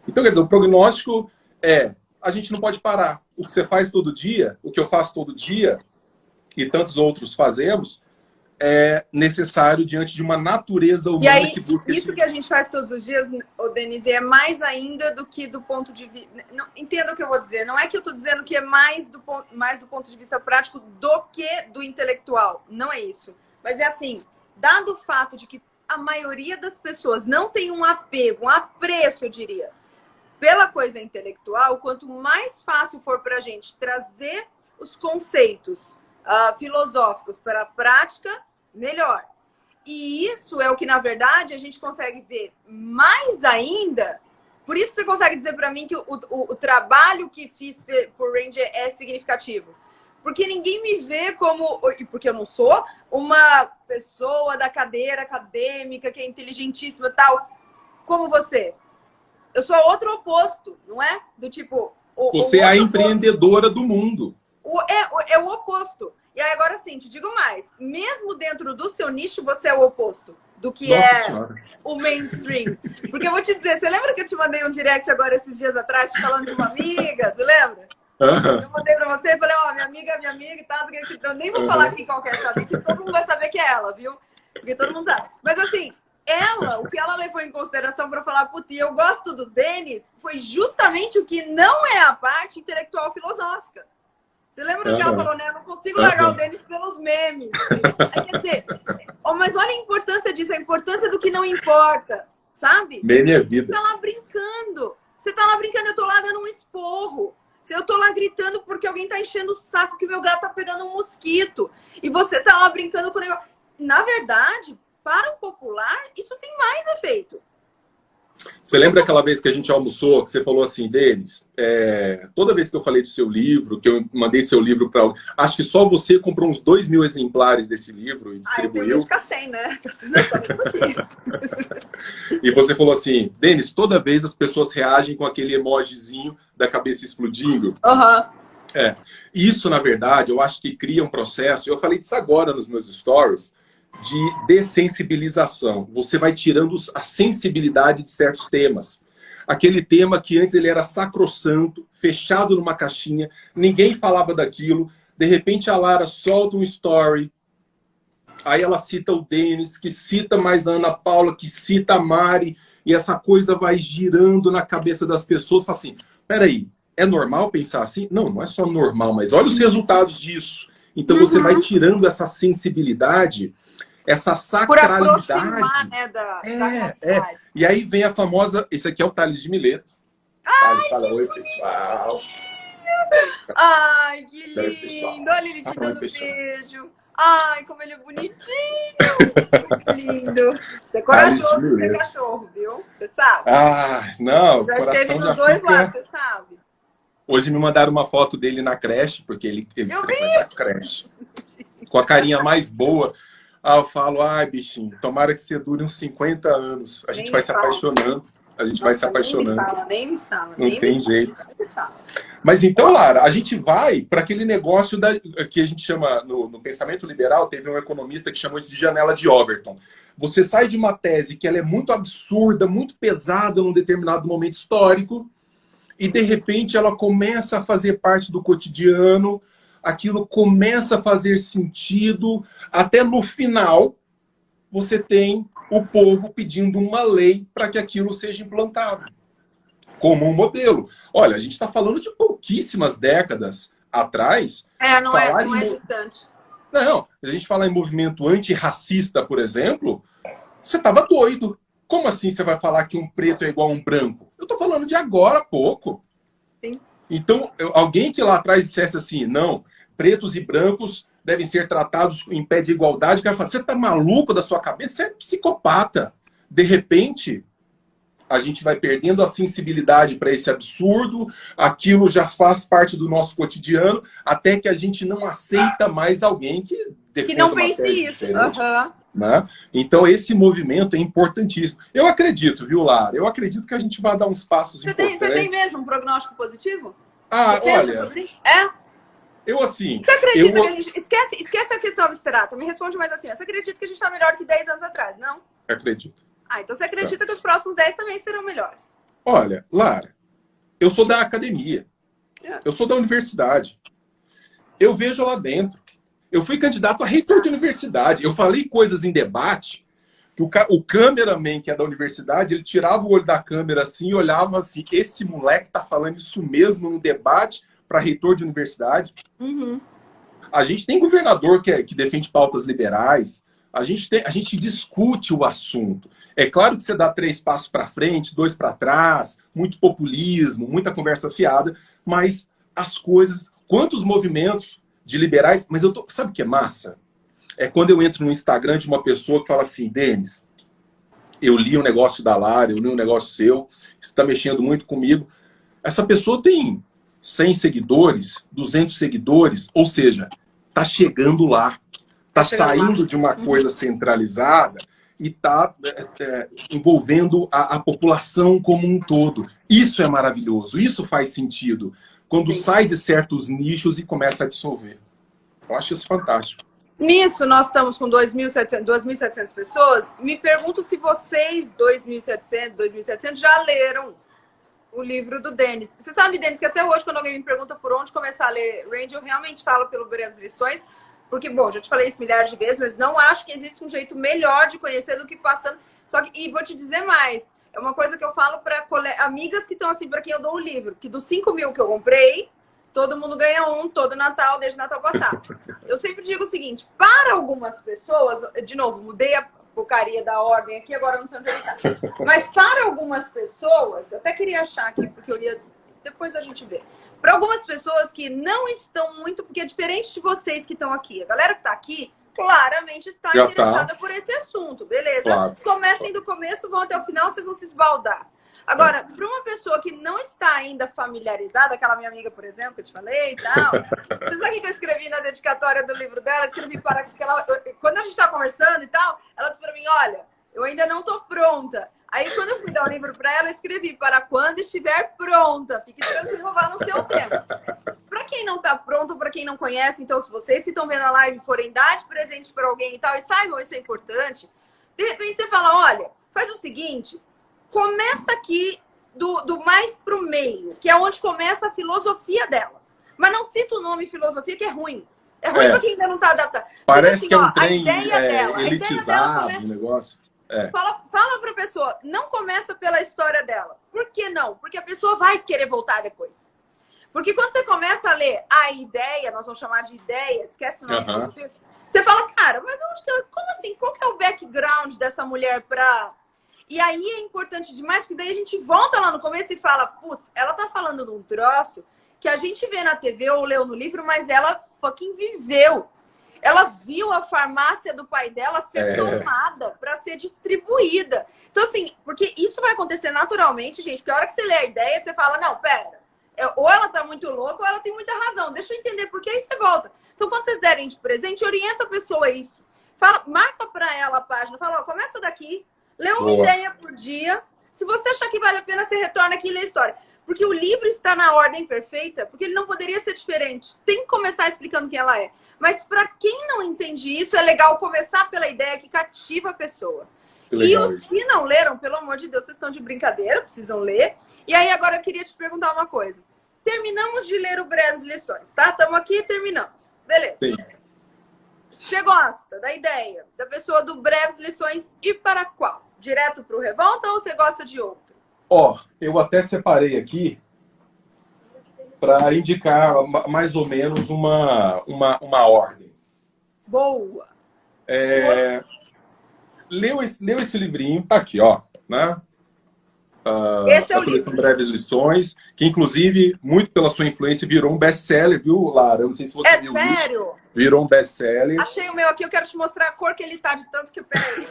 Então, quer dizer, o prognóstico a gente não pode parar. O que você faz todo dia, o que eu faço todo dia, e tantos outros fazemos, é necessário diante de uma natureza humana aí, que busca isso que a gente faz todos os dias, Denise, é mais ainda do que do ponto de vista... Entenda o que eu vou dizer. Não é que eu estou dizendo que é mais do ponto de vista prático do que do intelectual. Não é isso. Mas é assim, dado o fato de que a maioria das pessoas não tem um apego, um apreço, eu diria, pela coisa intelectual, quanto mais fácil for para a gente trazer os conceitos filosóficos para a prática, melhor. E isso é o que, na verdade, a gente consegue ver mais ainda. Por isso você consegue dizer para mim que o trabalho que fiz por Ranger é significativo. Porque ninguém me vê como... Porque eu não sou uma pessoa da cadeira acadêmica que é inteligentíssima e tal, como você. Eu sou outro oposto, não é? Do tipo... Você é a empreendedora do mundo. É o oposto. E aí, agora sim, te digo mais. Mesmo dentro do seu nicho, você é o oposto do que o mainstream. Porque eu vou te dizer, você lembra que eu te mandei um direct agora esses dias atrás, falando de uma amiga? Você lembra? Uhum. Eu mandei pra você e falei, minha amiga e tal. Eu nem vou falar aqui qual que é essa amiga, que todo mundo vai saber que é ela, viu? Porque todo mundo sabe. Mas assim, o que ela levou em consideração para falar, putz, eu gosto do Denis, foi justamente o que não é a parte intelectual filosófica. Você lembra do que ela falou, né? Eu não consigo largar o Denis pelos memes. Quer dizer, mas olha a importância disso, a importância do que não importa, sabe? Meme é vida. Você tá lá brincando. Você tá lá brincando, eu tô lá dando um esporro. Eu tô lá gritando porque alguém tá enchendo o saco que meu gato tá pegando um mosquito. E você tá lá brincando com o negócio. Na verdade, para o popular, isso tem mais efeito. Você lembra aquela vez que a gente almoçou, que você falou assim, Denis, toda vez que eu falei do seu livro, que eu mandei seu livro para... Acho que só você comprou uns 2.000 exemplares desse livro e distribuiu. Eu tenho que ficar sem, né? Tá tudo aqui. E você falou assim, Denis, toda vez as pessoas reagem com aquele emojizinho da cabeça explodindo. Isso, na verdade, eu acho que cria um processo. Eu falei disso agora nos meus stories, de dessensibilização. Você vai tirando a sensibilidade de certos temas. Aquele tema que antes ele era sacrossanto, fechado numa caixinha, ninguém falava daquilo. De repente a Lara solta um story, aí ela cita o Denis, que cita mais a Ana Paula, que cita a Mari, e essa coisa vai girando na cabeça das pessoas. Fala assim, peraí, é normal pensar assim? Não, não é só normal, mas olha os resultados disso. Então você vai tirando essa sensibilidade, essa sacralidade. Por aproximar, né, da realidade. E aí vem a famosa... Esse aqui é o Thales de Mileto. Thales fala, oi, pessoal. Ai, que lindo. Olha ele te dando beijo. Ai, como ele é bonitinho. Muito lindo. Você é corajoso pra ter cachorro, viu? Você sabe? Não. Já esteve nos dois lados, você sabe. Hoje me mandaram uma foto dele na creche, porque ele frequenta a creche. Com a carinha mais boa. Eu falo, bichinho, tomara que você dure uns 50 anos. A gente vai se apaixonando. A gente vai se apaixonando. Nem me fala. Não tem jeito. Mas então, Lara, a gente vai para aquele negócio que a gente chama, no pensamento liberal, teve um economista que chamou isso de janela de Overton. Você sai de uma tese que ela é muito absurda, muito pesada num determinado momento histórico, e de repente ela começa a fazer parte do cotidiano, aquilo começa a fazer sentido, até no final você tem o povo pedindo uma lei para que aquilo seja implantado como um modelo. Olha, a gente está falando de pouquíssimas décadas atrás. Não é distante. Não, a gente fala em movimento antirracista, por exemplo, você estava doido. Como assim você vai falar que um preto é igual a um branco? Eu estou falando de agora há pouco. Sim. Então, alguém que lá atrás dissesse assim, não, pretos e brancos devem ser tratados em pé de igualdade, o cara fala, você tá maluco da sua cabeça? Você é psicopata. De repente, a gente vai perdendo a sensibilidade para esse absurdo, aquilo já faz parte do nosso cotidiano, até que a gente não aceita mais alguém que defenda não pense isso. Né? Então, esse movimento é importantíssimo. Eu acredito, viu, Lara? Eu acredito que a gente vai dar uns passos importantes. Você tem mesmo um prognóstico positivo? Olha... Eu, assim... Você acredita que a gente... Esquece a questão abstrata. Me responde mais assim. Você acredita que a gente está melhor que 10 anos atrás, não? Acredito. Então você acredita que os próximos 10 também serão melhores? Olha, Lara, eu sou da academia. Eu sou da universidade. Eu vejo lá dentro. Eu fui candidato a reitor de universidade. Eu falei coisas em debate que o cameraman, que é da universidade, ele tirava o olho da câmera assim e olhava assim, esse moleque tá falando isso mesmo no debate para reitor de universidade. A gente tem governador que defende pautas liberais. A gente discute o assunto. É claro que você dá 3 passos para frente, 2 para trás, muito populismo, muita conversa fiada, mas as coisas... Quantos movimentos de liberais... Mas sabe o que é massa? É quando eu entro no Instagram de uma pessoa que fala assim, Denis, eu li um negócio da Lara, eu li um negócio seu, você está mexendo muito comigo. Essa pessoa tem 100 seguidores, 200 seguidores, ou seja, está chegando lá. Está saindo de uma coisa centralizada e está envolvendo a população como um todo. Isso é maravilhoso, isso faz sentido. Quando sai de certos nichos e começa a dissolver. Eu acho isso fantástico. Nisso, nós estamos com 2.700 pessoas. Me pergunto se vocês, 2.700, já leram o livro do Denis. Você sabe, Denis, que até hoje, quando alguém me pergunta por onde começar a ler Range, eu realmente falo pelo Breves Lições. Porque, bom, já te falei isso milhares de vezes, mas não acho que existe um jeito melhor de conhecer do que passando. Só que, e vou te dizer mais, é uma coisa que eu falo para amigas que estão assim, para quem eu dou o livro, que dos 5 mil que eu comprei, todo mundo ganha um, todo Natal, desde o Natal passado. Eu sempre digo o seguinte, para algumas pessoas, de novo, mudei a porcaria da ordem aqui, agora eu não sei onde ele tá. Mas para algumas pessoas, eu até queria achar aqui, porque eu ia... Depois a gente vê. Para algumas pessoas que não estão muito... Porque é diferente de vocês que estão aqui. A galera que está aqui, claramente está Já interessada por esse assunto, beleza? Claro. Comecem do começo, vão até o final, vocês vão se esbaldar. Agora, para uma pessoa que não está ainda familiarizada, aquela minha amiga, por exemplo, que eu te falei e tal, você sabe o que eu escrevi na dedicatória do livro dela? Eu escrevi para que ela... Quando a gente estava conversando e tal, ela disse para mim, olha, eu ainda não estou pronta. Aí, quando eu fui dar o livro para ela, eu escrevi para quando estiver pronta. Fique tranquilo, vá no seu tempo. Para quem não está pronto, para quem não conhece, então, se vocês que estão vendo a live forem dar de presente para alguém e tal, e saibam, isso é importante, de repente você fala, olha, faz o seguinte, começa aqui do mais pro meio, que é onde começa a filosofia dela. Mas não cita o nome filosofia, que é ruim. É ruim para quem ainda não está adaptado. Parece assim, que é um ó, trem elitizado, o negócio. Fala para a pessoa, não começa pela história dela. Por que não? Porque a pessoa vai querer voltar depois. Porque quando você começa a ler a ideia, nós vamos chamar de ideia, esquece o nome filosofia, você fala, cara, mas onde que ela, como assim? Qual que é o background dessa mulher para... E aí é importante demais, porque daí a gente volta lá no começo e fala, putz, ela tá falando de um troço que a gente vê na TV ou leu no livro, mas ela fucking viveu. Ela viu a farmácia do pai dela ser tomada para ser distribuída. Então, assim, porque isso vai acontecer naturalmente, gente, porque a hora que você lê a ideia, você fala, não, pera, ou ela tá muito louca ou ela tem muita razão. Deixa eu entender por que aí você volta. Então, quando vocês derem de presente, orienta a pessoa isso. Fala, marca para ela a página, fala, ó, começa daqui, lê uma ideia por dia. Se você achar que vale a pena, você retorna aqui e lê a história. Porque o livro está na ordem perfeita, porque ele não poderia ser diferente. Tem que começar explicando quem ela é. Mas para quem não entende isso, é legal começar pela ideia que cativa a pessoa. E os que não leram, pelo amor de Deus, vocês estão de brincadeira, precisam ler. E aí agora eu queria te perguntar uma coisa. Terminamos de ler o Breves Lições, tá? Estamos aqui e terminamos. Beleza. Sim. Você gosta da ideia da pessoa do Breves Lições ir para qual? Direto para o Revolta ou você gosta de outro? Ó, eu até separei aqui para indicar mais ou menos uma ordem. Boa! Leu esse livrinho, tá aqui, ó, né? Esse é o livro. Breves Lições, que inclusive, muito pela sua influência, virou um best-seller, viu, Lara? Eu não sei se você viu isso. Sério? Virou um best-seller. Achei o meu aqui, eu quero te mostrar a cor que ele tá, de tanto que eu pego.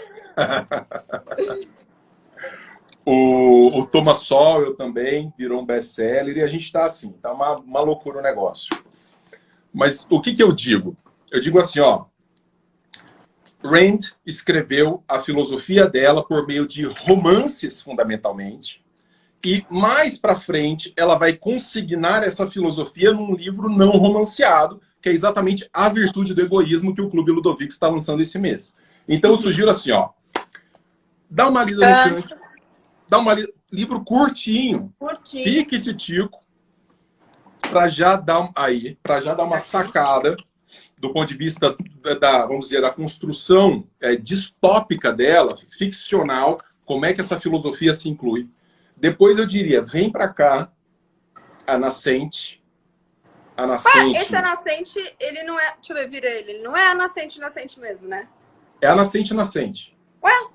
O Thomas Sowell também virou um best-seller e a gente tá assim, tá uma loucura o negócio. Mas o que eu digo? Eu digo assim, ó, Rand escreveu a filosofia dela por meio de romances, fundamentalmente, e mais para frente ela vai consignar essa filosofia num livro não romanceado, que é exatamente A Virtude do Egoísmo, que o Clube Ludovico está lançando esse mês. Então eu sugiro assim, ó, dá uma lida no Kant, dá uma livro curtinho, pique-titico, para já dar uma sacada do ponto de vista vamos dizer, da construção distópica dela, ficcional, como é que essa filosofia se inclui. Depois eu diria, vem para cá, A Nascente. Esse A Nascente, ele não é... Deixa eu ver, vira ele. Ele não é A Nascente mesmo, né? É A Nascente. Ué?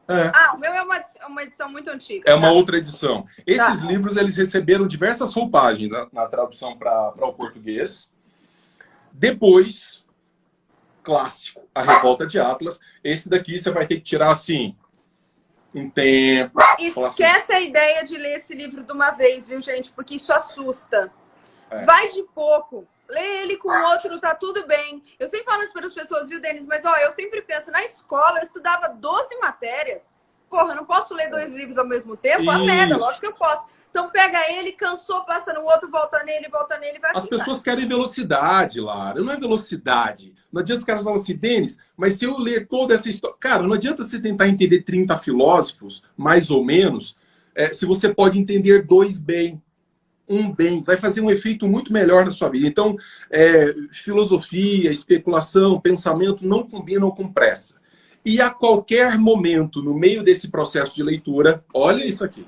É. Ah, o meu é uma edição muito antiga. É uma outra edição. Esses livros, eles receberam diversas roupagens na tradução para o português. Depois, clássico, A Revolta de Atlas. Esse daqui você vai ter que tirar, assim, um tempo. Esquece a ideia de ler esse livro de uma vez, viu, gente? Porque isso assusta. Vai de pouco. Lê ele com o outro, tá tudo bem. Eu sempre falo isso para as pessoas, viu, Denis? Mas, ó, eu sempre penso, na escola eu estudava 12 matérias. Porra, eu não posso ler 2 livros ao mesmo tempo? A merda, lógico que eu posso. Então pega ele, cansou, passa no outro, volta nele, vai assim. As pessoas querem velocidade, Lara. Não é velocidade. Não adianta os caras falarem assim, Denis, mas se eu ler toda essa história... Cara, não adianta você tentar entender 30 filósofos, mais ou menos, se você pode entender 2 bem. Um bem, vai fazer um efeito muito melhor na sua vida. Então, filosofia, especulação, pensamento não combinam com pressa. E a qualquer momento, no meio desse processo de leitura, olha isso aqui.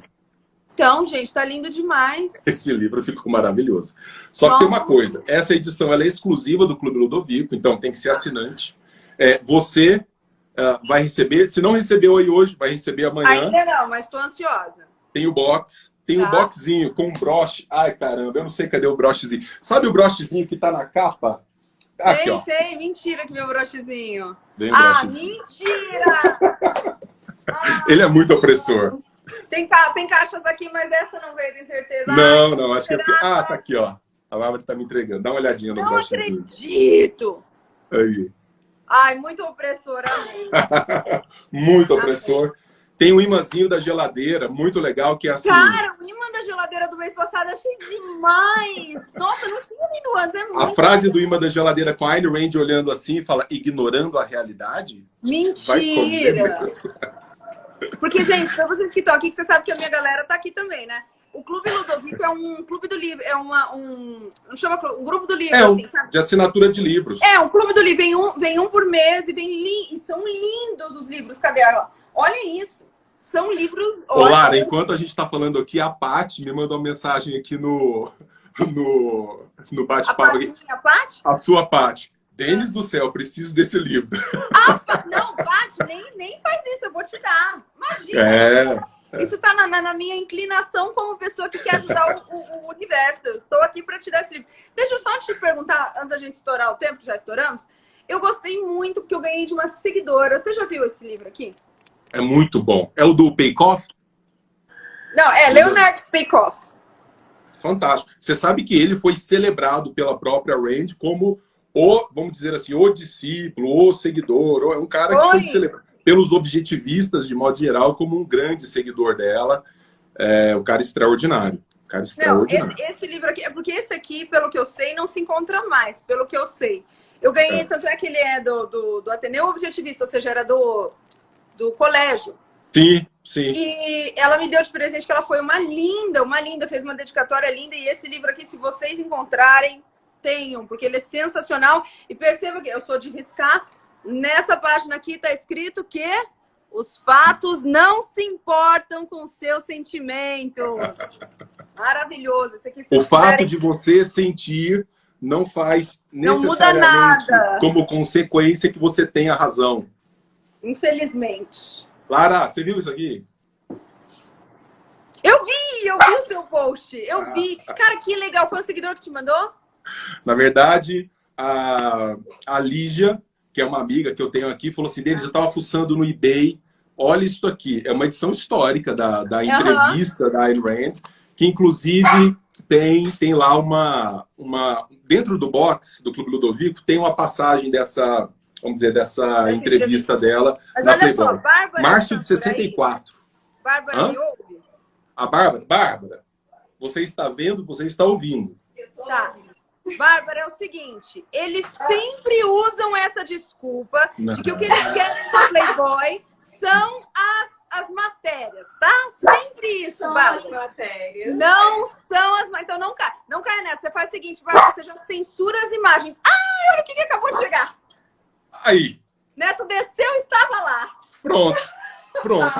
Então, gente, tá lindo demais. Esse livro ficou maravilhoso. Só que tem uma coisa, essa edição ela é exclusiva do Clube Ludovico, então tem que ser assinante. Você vai receber, se não recebeu aí hoje, vai receber amanhã. Ainda não, mas tô ansiosa. Tem o box, tem um boxzinho com um broche. Ai, caramba, eu não sei cadê o brochezinho. Sabe o brochezinho que tá na capa? Aqui, ó. Sei, mentira que meu brochezinho. Vem o brochezinho. Mentira! Ele é muito opressor. Tem caixas aqui, mas essa não veio, tenho certeza. Não, acho que é... tá aqui, ó. A Bárbara tá me entregando. Dá uma olhadinha no brochezinho. Não acredito! Aí. Ai, muito opressor, amei. Muito opressor. Tem um imãzinho da geladeira, muito legal, que é assim... Cara, o imã da geladeira do mês passado eu achei demais! Nossa, não tinha lido antes, é muito... A frase do imã da geladeira com a Ayn Rand olhando assim, fala, ignorando a realidade? Mentira! Porque, gente, pra vocês que estão aqui, que você sabe que a minha galera tá aqui também, né? O Clube Ludovico é um clube do livro, não chama um grupo do livro, assim, sabe? De assinatura de livros. Um clube do livro, vem um por mês e são lindos os livros. Cadê? Olha isso. São livros... Ô, Lara, enquanto a gente está falando aqui, a Paty me mandou uma mensagem aqui no bate-papo. A Paty? A sua Paty. Denis do céu, preciso desse livro. Não, Paty, nem faz isso, eu vou te dar. Imagina. Isso tá na minha inclinação como pessoa que quer ajudar o universo. Eu estou aqui para te dar esse livro. Deixa eu só te perguntar, antes da gente estourar o tempo, que já estouramos. Eu gostei muito porque eu ganhei de uma seguidora. Você já viu esse livro aqui? É muito bom. É o do Peikoff? Não, Leonard Peikoff. Fantástico. Você sabe que ele foi celebrado pela própria Rand como vamos dizer assim, o discípulo, o seguidor, é um cara que foi celebrado pelos objetivistas, de modo geral, como um grande seguidor dela. Um cara extraordinário. Esse livro aqui, é porque esse aqui, pelo que eu sei, não se encontra mais, pelo que eu sei. Eu ganhei, tanto é que ele é do Ateneu Objetivista, ou seja, era do colégio. Sim. E ela me deu de presente que ela foi uma linda, fez uma dedicatória linda. E esse livro aqui, se vocês encontrarem, tenham, porque ele é sensacional. E perceba que eu sou de riscar. Nessa página aqui está escrito que os fatos não se importam com seus sentimentos. Maravilhoso. Esse aqui, o fato de você sentir não faz necessariamente como consequência que você tenha razão. Infelizmente. Lara, você viu isso aqui? Eu vi o seu post. Eu vi. Cara, que legal. Foi o seguidor que te mandou? Na verdade, a Lígia, que é uma amiga que eu tenho aqui, falou assim, Denis, eu estava fuçando no eBay, olha isso aqui. É uma edição histórica da entrevista da Ayn Rand, que inclusive tem lá uma... Dentro do box do Clube Ludovico, tem uma passagem dessa... Vamos dizer, dessa entrevista dela. Mas olha só, Bárbara... Março de 64. Bárbara me ouve? A Bárbara, você está vendo, você está ouvindo. Tá. Bárbara, é o seguinte, eles sempre usam essa desculpa de que o que eles querem do Playboy são as matérias, tá? Sempre isso, Bárbara. São as matérias. Não são as matérias. Então não caia nessa. Você faz o seguinte, Bárbara, você já censura as imagens. Olha o que acabou de chegar. Aí. Neto desceu e estava lá. Pronto. Não.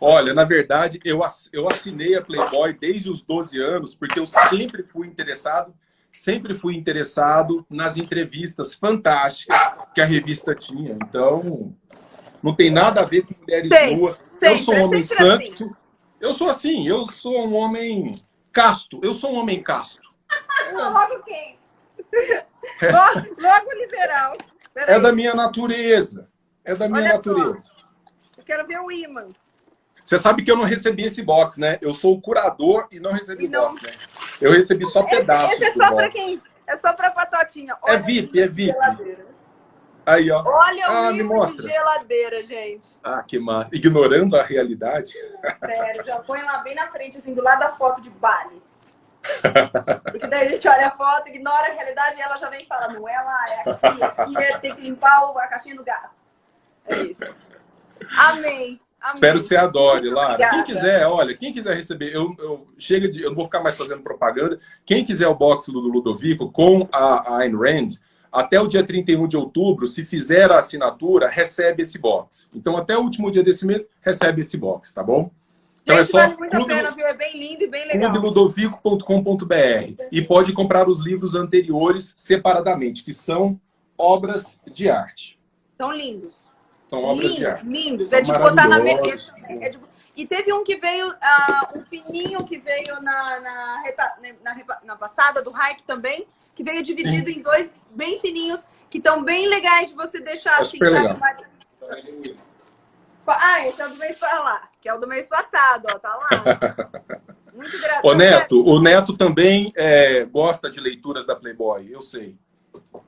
Olha, na verdade, eu assinei a Playboy desde os 12 anos, porque eu sempre fui interessado nas entrevistas fantásticas que a revista tinha. Então, não tem nada a ver com mulheres nuas. Eu sou um homem santo. Assim. Eu sou assim, eu sou um homem casto. Logo quem? Logo liberal. É da minha natureza. Natureza. Eu quero ver o imã. Você sabe que eu não recebi esse box, né? Eu sou o curador e não recebi o box, né? Eu recebi só pedaços. Esse é só para quem? É só para Patotinha. Olha, é VIP. Aí, ó. Olha o livro de geladeira, gente. Que massa. Ignorando a realidade. Sério, já põe lá bem na frente, assim, do lado da foto de Bali. Porque daí a gente olha a foto, ignora a realidade e ela já vem e fala, não é lá, é aqui, tem que limpar a caixinha do gato. É isso. Amei. Espero que você adore, Lara. Quem quiser receber, eu não vou ficar mais fazendo propaganda. Quem quiser o box do Ludovico com a Ayn Rand, até o dia 31 de outubro, se fizer a assinatura, recebe esse box. Então, até o último dia desse mês, recebe esse box, tá bom? Então Gente, é só vale muito a pena, viu? É bem lindo e bem legal. clubeludovico.com.br e pode comprar os livros anteriores separadamente, que são obras de arte. São lindos. São obras de arte. Lindos. São é de botar na mesa. maravilhosos. E teve um que veio, um fininho que veio na passada do Hike também, que veio dividido em dois bem fininhos, que estão bem legais de você deixar assim. Super legal. Esse é o do mês lá, que é o do mês passado, ó, tá lá. Muito grato. O Neto também gosta de leituras da Playboy, eu sei.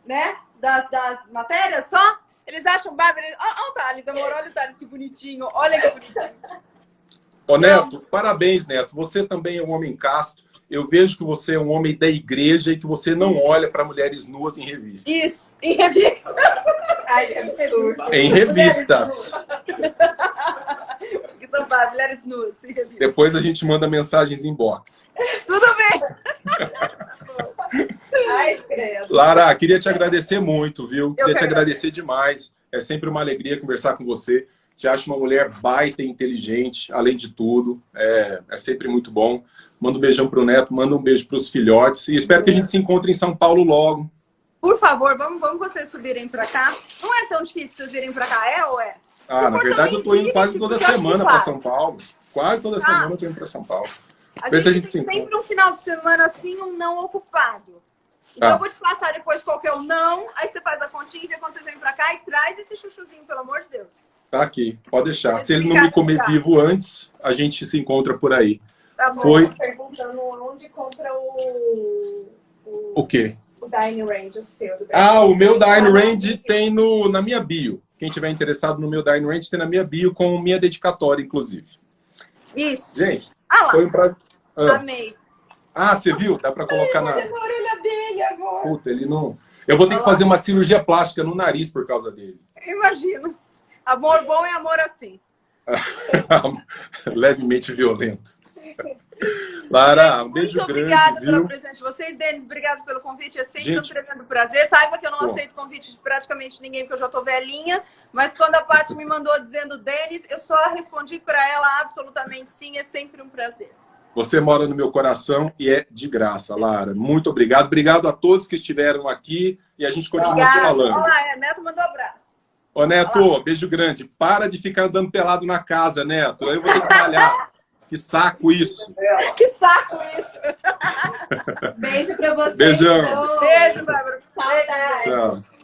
Né? Das matérias só? Eles acham bárbaro. Olha o Thales, amor, olha o Thales, que bonitinho. Olha que bonitinho. Ô, Neto, parabéns, Neto. Você também é um homem casto. Eu vejo que você é um homem da igreja e que você não olha para mulheres nuas em revistas. Isso, em revistas. Ai, é absurdo. Em revistas. Que são mulheres nuas em revistas. Depois a gente manda mensagens inbox. Tudo bem. Ai, credo. Lara, queria te agradecer muito, viu? Queria te agradecer demais. É sempre uma alegria conversar com você. Te acho uma mulher baita e inteligente, além de tudo. É sempre muito bom. Manda um beijão pro Neto, manda um beijo pros filhotes. E espero que a gente se encontre em São Paulo logo. Por favor, vamos vocês subirem pra cá. Não é tão difícil vocês irem pra cá, ou é? Na verdade, eu tô indo quase toda semana para São Paulo. Quase toda semana eu tô indo para São Paulo. A gente tem sempre um final de semana assim, um não ocupado. Então eu vou te passar depois qual que é o não, aí você faz a continha e vê quando vocês vêm pra cá e traz esse chuchuzinho, pelo amor de Deus. Tá aqui, pode deixar. Se ele não me comer vivo antes, a gente se encontra por aí. Tá bom. Foi. Perguntando onde compra o quê? O Dine Range, o seu. O meu Dine Range tem na minha bio. Quem tiver interessado no meu Dine Range tem na minha bio, com minha dedicatória, inclusive. Isso. Gente, lá. Foi um prazer. Amei. Você viu? Dá pra colocar na orelha dele agora. Puta, ele não... Eu vou ter que fazer uma cirurgia plástica no nariz por causa dele. Imagino. Amor bom é amor assim. Levemente violento. Lara, um beijo grande. Obrigada pelo presente de vocês. Denis, obrigado pelo convite. É sempre um tremendo prazer. Saiba que eu não aceito convite de praticamente ninguém, porque eu já tô velhinha. Mas quando a Paty me mandou dizendo Denis, eu só respondi para ela absolutamente sim. É sempre um prazer. Você mora no meu coração e é de graça, Lara. Muito obrigado. Obrigado a todos que estiveram aqui e a gente continua se falando. Olá, Neto mandou abraço. Ô, Neto, beijo grande. Para de ficar andando pelado na casa, Neto. Eu vou ter que trabalhar. Que saco isso. Que saco isso. Beijo pra você. Beijão. Beijo, Bárbara. Saudade. Tchau.